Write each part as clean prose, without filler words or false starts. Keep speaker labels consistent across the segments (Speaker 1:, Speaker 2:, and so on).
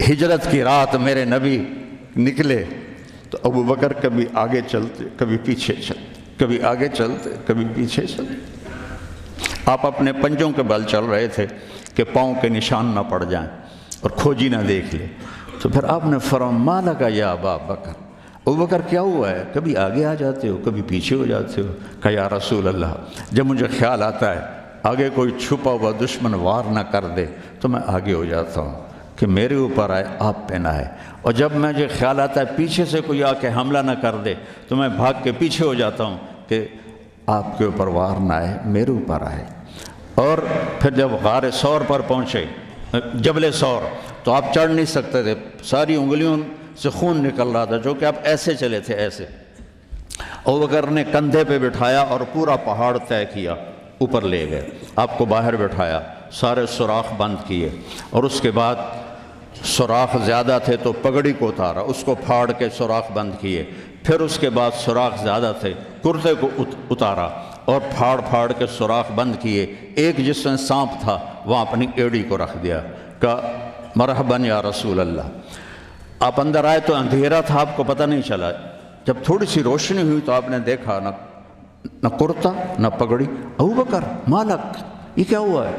Speaker 1: ہجرت کی رات میرے نبی نکلے تو ابو بکر کبھی آگے چلتے کبھی پیچھے چلتے، کبھی آگے چلتے کبھی پیچھے چلتے۔ آپ اپنے پنجوں کے بل چل رہے تھے کہ پاؤں کے نشان نہ پڑ جائیں اور کھوجی نہ دیکھ لے، تو پھر آپ نے فرمایا ما لکا یا ابا بکر، ابو بکر کیا ہوا ہے؟ کبھی آگے آ جاتے ہو کبھی پیچھے ہو جاتے ہو۔ کہا یا رسول اللہ، جب مجھے خیال آتا ہے آگے کوئی چھپا ہوا دشمن وار نہ کر دے تو میں آگے ہو جاتا ہوں کہ میرے اوپر آئے، آپ پہ نہ آئے، اور جب مجھے خیال آتا ہے پیچھے سے کوئی آ کے حملہ نہ کر دے تو میں بھاگ کے پیچھے ہو جاتا ہوں کہ آپ کے اوپر وار نہ آئے، میرے اوپر آئے۔ اور پھر جب غار ثور پر پہنچے، جبل ثور، تو آپ چڑھ نہیں سکتے تھے، ساری انگلیوں سے خون نکل رہا تھا، جو کہ آپ ایسے چلے تھے ایسے۔ ابوبکر نے کندھے پہ بٹھایا اور پورا پہاڑ طے کیا، اوپر لے گئے، آپ کو باہر بٹھایا، سارے سوراخ بند کیے، اور اس کے بعد سوراخ زیادہ تھے تو پگڑی کو اتارا، اس کو پھاڑ کے سوراخ بند کیے، پھر اس کے بعد سوراخ زیادہ تھے، کرتے کو اتارا اور پھاڑ پھاڑ کے سوراخ بند کیے، ایک جس میں سانپ تھا وہاں اپنی ایڑی کو رکھ دیا، کہا مرحباً یا رسول اللہ۔ آپ اندر آئے تو اندھیرا تھا، آپ کو پتہ نہیں چلا، جب تھوڑی سی روشنی ہوئی تو آپ نے دیکھا نہ کرتا نہ پگڑی۔ ابو بکر مالک، یہ کیا ہوا ہے؟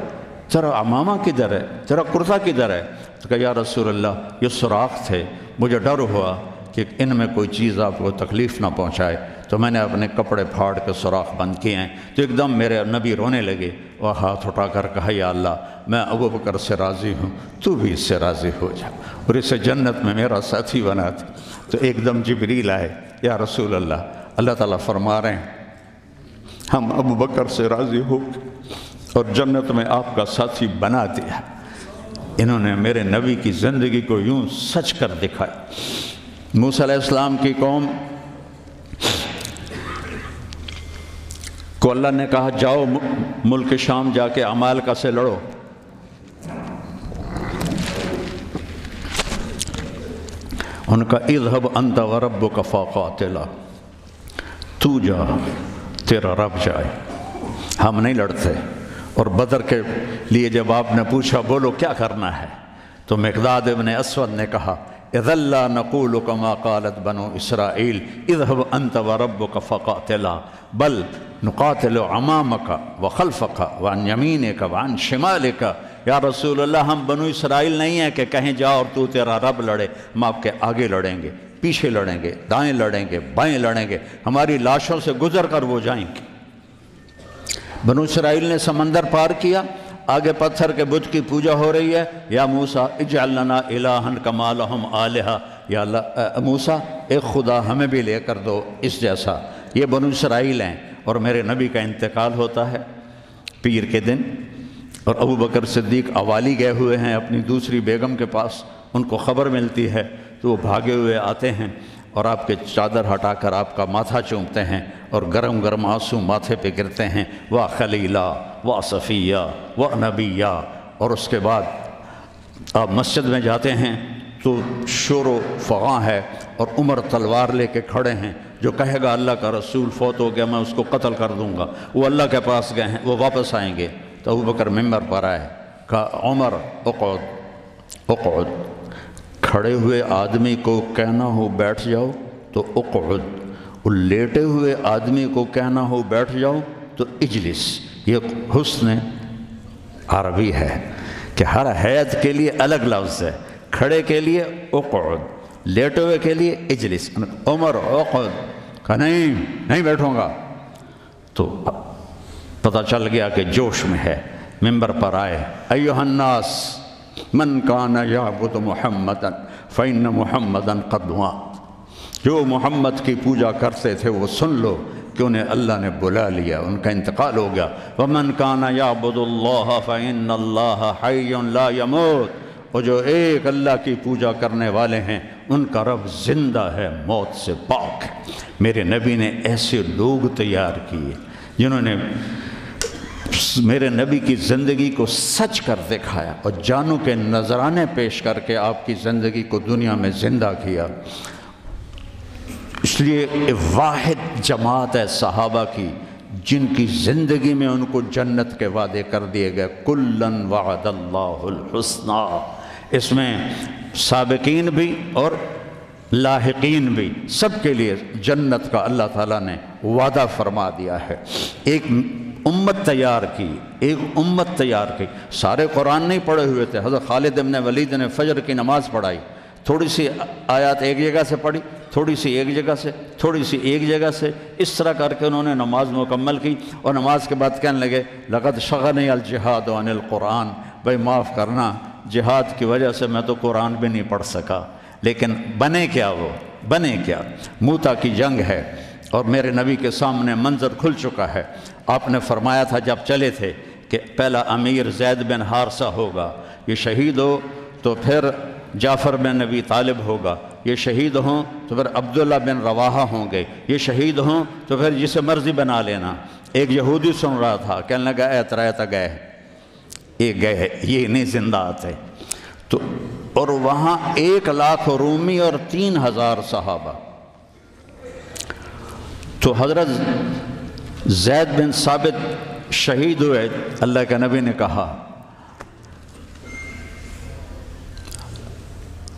Speaker 1: ذرا عمامہ کدھر ہے، ذرا کرتا کدھر ہے؟ تو کہا یا رسول اللہ یہ سوراخ تھے، مجھے ڈر ہوا کہ ان میں کوئی چیز آپ کو تکلیف نہ پہنچائے تو میں نے اپنے کپڑے پھاڑ کے سوراخ بند کیے ہیں۔ تو ایک دم میرے نبی رونے لگے اور ہاتھ اٹھا کر کہا یا اللہ میں ابو بکر سے راضی ہوں، تو بھی اس سے راضی ہو جا اور اسے جنت میں میرا ساتھی بنا دے۔ تو ایک دم جبریل آئے، یا رسول اللہ، اللہ تعالیٰ فرما رہے ہیں ہم ابو بکر سے راضی ہو اور جنت میں آپ کا ساتھی بنا دیا۔ انہوں نے میرے نبی کی زندگی کو یوں سچ کر دکھایا۔ موسیٰ علیہ السلام کی قوم کو اللہ نے کہا جاؤ ملک شام جا کے عمالقہ سے لڑو، ان کا اذهب انت وربک فقاتلا، تو جا تیرا رب جائے، ہم نہیں لڑتے۔ اور بدر کے لیے جب آپ نے پوچھا بولو کیا کرنا ہے تو مقداد ابن اسود نے کہا اذا لا نقول كما قالت بنو اسرائیل اذهب انت وربك فقاتلا بل نقاتل امامك وخلفك وعن يمينك وعن شمالك۔ یا رسول اللہ ہم بنو اسرائیل نہیں ہیں کہ کہیں جا اور تو تیرا رب لڑے، ہم آپ کے آگے لڑیں گے، پیچھے لڑیں گے، دائیں لڑیں گے، بائیں لڑیں گے، ہماری لاشوں سے گزر کر وہ جائیں گے۔ بنو اسرائیل نے سمندر پار کیا، آگے پتھر کے بت کی پوجا ہو رہی ہے، یا موسیٰ اجعل لنا الہا کما لہم آلہہ، یا اللہ موسیٰ ایک خدا ہمیں بھی لے کر دو اس جیسا۔ یہ بنو اسرائیل ہیں، اور میرے نبی کا انتقال ہوتا ہے پیر کے دن، اور ابو بکر صدیق اوالی گئے ہوئے ہیں اپنی دوسری بیگم کے پاس، ان کو خبر ملتی ہے تو وہ بھاگے ہوئے آتے ہیں اور آپ کے چادر ہٹا کر آپ کا ماتھا چومتے ہیں اور گرم گرم آنسو ماتھے پہ گرتے ہیں، وا خلیلا وا صفیہ وا نبیہ۔ اور اس کے بعد آپ مسجد میں جاتے ہیں تو شور و فغاں ہے اور عمر تلوار لے کے کھڑے ہیں، جو کہے گا اللہ کا رسول فوت ہو گیا میں اس کو قتل کر دوں گا، وہ اللہ کے پاس گئے ہیں، وہ واپس آئیں گے۔ تو ابو بکر ممبر پر آئے، کہا عمر اقعد اقعد، کھڑے ہوئے آدمی کو کہنا ہو بیٹھ جاؤ تو اقعد، اور لیٹے ہوئے آدمی کو کہنا ہو بیٹھ جاؤ تو اجلس۔ یہ حسن عربی ہے کہ ہر حیت کے لیے الگ لفظ ہے، کھڑے کے لیے اقعد، لیٹے ہوئے کے لیے اجلس۔ عمر اقعد، کہا نہیں بیٹھوں گا۔ تو پتہ چل گیا کہ جوش میں ہے، ممبر پر آئے، ایھا الناس من کان یعبد محمدا فإن محمدا قد مات، جو محمد کی پوجا کرتے تھے وہ سن لو کہ انہیں اللہ نے بلا لیا، ان کا انتقال ہو گیا۔ ومن کان یعبد اللہ فإن اللہ حی لا یموت، اور جو ایک اللہ کی پوجا کرنے والے ہیں ان کا رب زندہ ہے، موت سے پاک ہے۔ میرے نبی نے ایسے لوگ تیار کیے جنہوں نے میرے نبی کی زندگی کو سچ کر دکھایا اور جانوں کے نذرانے پیش کر کے آپ کی زندگی کو دنیا میں زندہ کیا۔ اس لیے واحد جماعت ہے صحابہ کی جن کی زندگی میں ان کو جنت کے وعدے کر دیے گئے، کلن وعد اللہ الحسنی۔ اس میں سابقین بھی اور لاحقین بھی، سب کے لیے جنت کا اللہ تعالیٰ نے وعدہ فرما دیا ہے۔ ایک امت تیار کی، ایک امت تیار کی۔ سارے قرآن نہیں پڑھے ہوئے تھے، حضرت خالد بن ولید نے فجر کی نماز پڑھائی، تھوڑی سی آیات ایک جگہ سے پڑھی، تھوڑی سی ایک جگہ سے، تھوڑی سی ایک جگہ سے، اس طرح کر کے انہوں نے نماز مکمل کی، اور نماز کے بعد کہنے لگے لقد شغلنی الجہاد عن القرآن، بھائی معاف کرنا، جہاد کی وجہ سے میں تو قرآن بھی نہیں پڑھ سکا۔ لیکن بنے کیا؟ وہ بنے کیا؟ موتا کی جنگ ہے اور میرے نبی کے سامنے منظر کھل چکا ہے۔ آپ نے فرمایا تھا جب چلے تھے کہ پہلا امیر زید بن حارثہ ہوگا، یہ شہید ہو تو پھر جعفر بن نبی طالب ہوگا، یہ شہید ہوں تو پھر عبداللہ بن رواحہ ہوں گے، یہ شہید ہوں تو پھر جسے مرضی بنا لینا۔ ایک یہودی سن رہا تھا، کہنے لگا اے ترایتا گئے، یہ گئے، یہ نہیں زندہ آتے۔ تو اور وہاں 1,00,000 رومی اور 3,000 صحابہ۔ تو حضرت زید بن ثابت شہید ہوئے، اللہ کے نبی نے کہا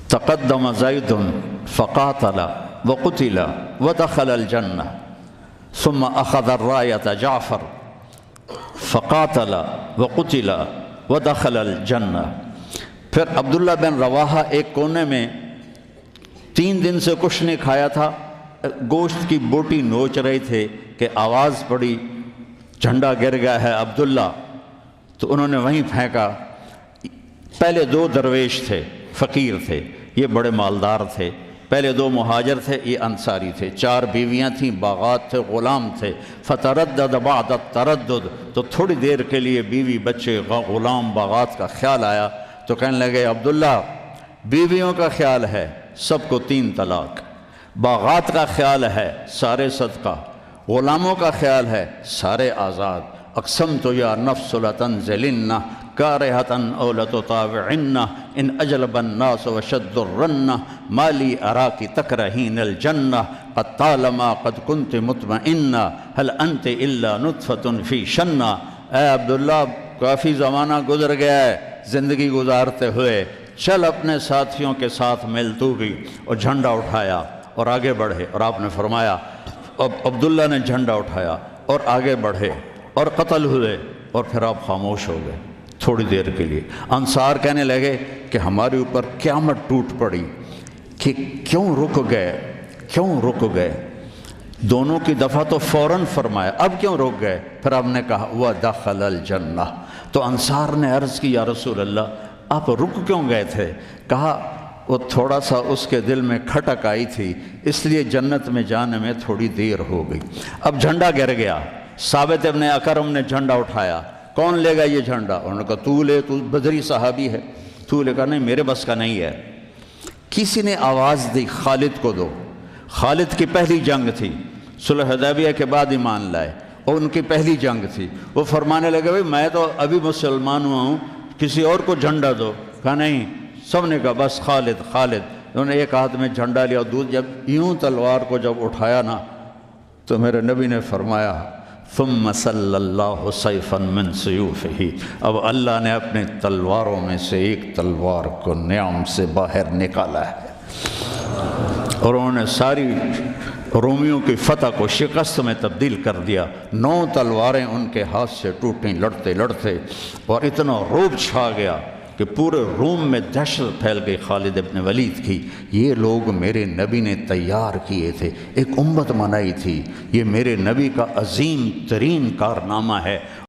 Speaker 1: تقدم زید فقاتل وقتل ودخل الجنہ ثم اخذ الرایۃ جعفر فقاتل وقتل ودخل الجنہ۔ پھر عبداللہ بن رواحہ ایک کونے میں 3 دن سے کچھ نہیں کھایا تھا، گوشت کی بوٹی نوچ رہے تھے کہ آواز پڑی جھنڈا گر گیا ہے عبداللہ، تو انہوں نے وہیں پھینکا۔ پہلے 2 درویش تھے، فقیر تھے، یہ بڑے مالدار تھے۔ پہلے 2 مہاجر تھے، یہ انصاری تھے۔ 4 بیویاں تھیں، باغات تھے، غلام تھے۔ فتردد بعد التردد، تو تھوڑی دیر کے لیے بیوی بچے غلام باغات کا خیال آیا، تو کہنے لگے عبداللہ بیویوں کا خیال ہے سب کو 3 طلاق، باغات کا خیال ہے سارے صدقہ، غلاموں کا خیال ہے سارے آزاد۔ اقسمت یا نفس لتنزلن کارہتن او لتطاوعن ان اجلب الناس وشد الرن ما لی اراکی تکرہین الجنہ قد طالما قد کنت مطمئنہ هل انت الا نطفۃ فی شنہ۔ اے عبداللہ کافی زمانہ گزر گیا ہے زندگی گزارتے ہوئے، چل اپنے ساتھیوں کے ساتھ مل تو بھی، اور جھنڈا اٹھایا اور آگے بڑھے۔ اور آپ نے فرمایا اب عبداللہ نے جھنڈا اٹھایا اور آگے بڑھے اور قتل ہوئے، اور پھر آپ خاموش ہو گئے تھوڑی دیر کے لیے۔ انصار کہنے لگے کہ ہمارے اوپر قیامت ٹوٹ پڑی کہ کیوں رک گئے۔ دونوں کی دفعہ تو فوراً فرمایا، اب کیوں رک گئے؟ پھر آپ نے کہا وَدَخَلَ الْجَنَّةِ۔ تو انصار نے عرض کی یا رسول اللہ آپ رک کیوں گئے تھے؟ کہا وہ تھوڑا سا اس کے دل میں کھٹک آئی تھی، اس لیے جنت میں جانے میں تھوڑی دیر ہو گئی۔ اب جھنڈا گر گیا، ثابت ابن اکرم نے جھنڈا اٹھایا، کون لے گا یہ جھنڈا؟ انہوں نے کہا تو لے، تو بدری صحابی ہے۔ تو لے کہا نہیں میرے بس کا نہیں ہے۔ کسی نے آواز دی خالد کو دو۔ خالد کی پہلی جنگ تھی، صلح حدیبیہ کے بعد ایمان لائے، اور ان کی پہلی جنگ تھی۔ وہ فرمانے لگے بھائی میں تو ابھی مسلمان ہوا ہوں، کسی اور کو جھنڈا دو۔ کہا نہیں، سب نے کہا بس خالد۔ انہوں نے ایک ہاتھ میں جھنڈا لیا، اور جب یوں تلوار کو جب اٹھایا نا، تو میرے نبی نے فرمایا ثم صلی اللہ سیفا من سیوفہ، اب اللہ نے اپنے تلواروں میں سے ایک تلوار کو نیام سے باہر نکالا ہے، اور انہوں نے ساری رومیوں کی فتح کو شکست میں تبدیل کر دیا۔ 9 تلواریں ان کے ہاتھ سے ٹوٹیں لڑتے لڑتے، اور اتنا روب چھا گیا کہ پورے روم میں دہشت پھیل گئی خالد ابن ولید کی۔ یہ لوگ میرے نبی نے تیار کیے تھے، ایک امت بنائی تھی، یہ میرے نبی کا عظیم ترین کارنامہ ہے۔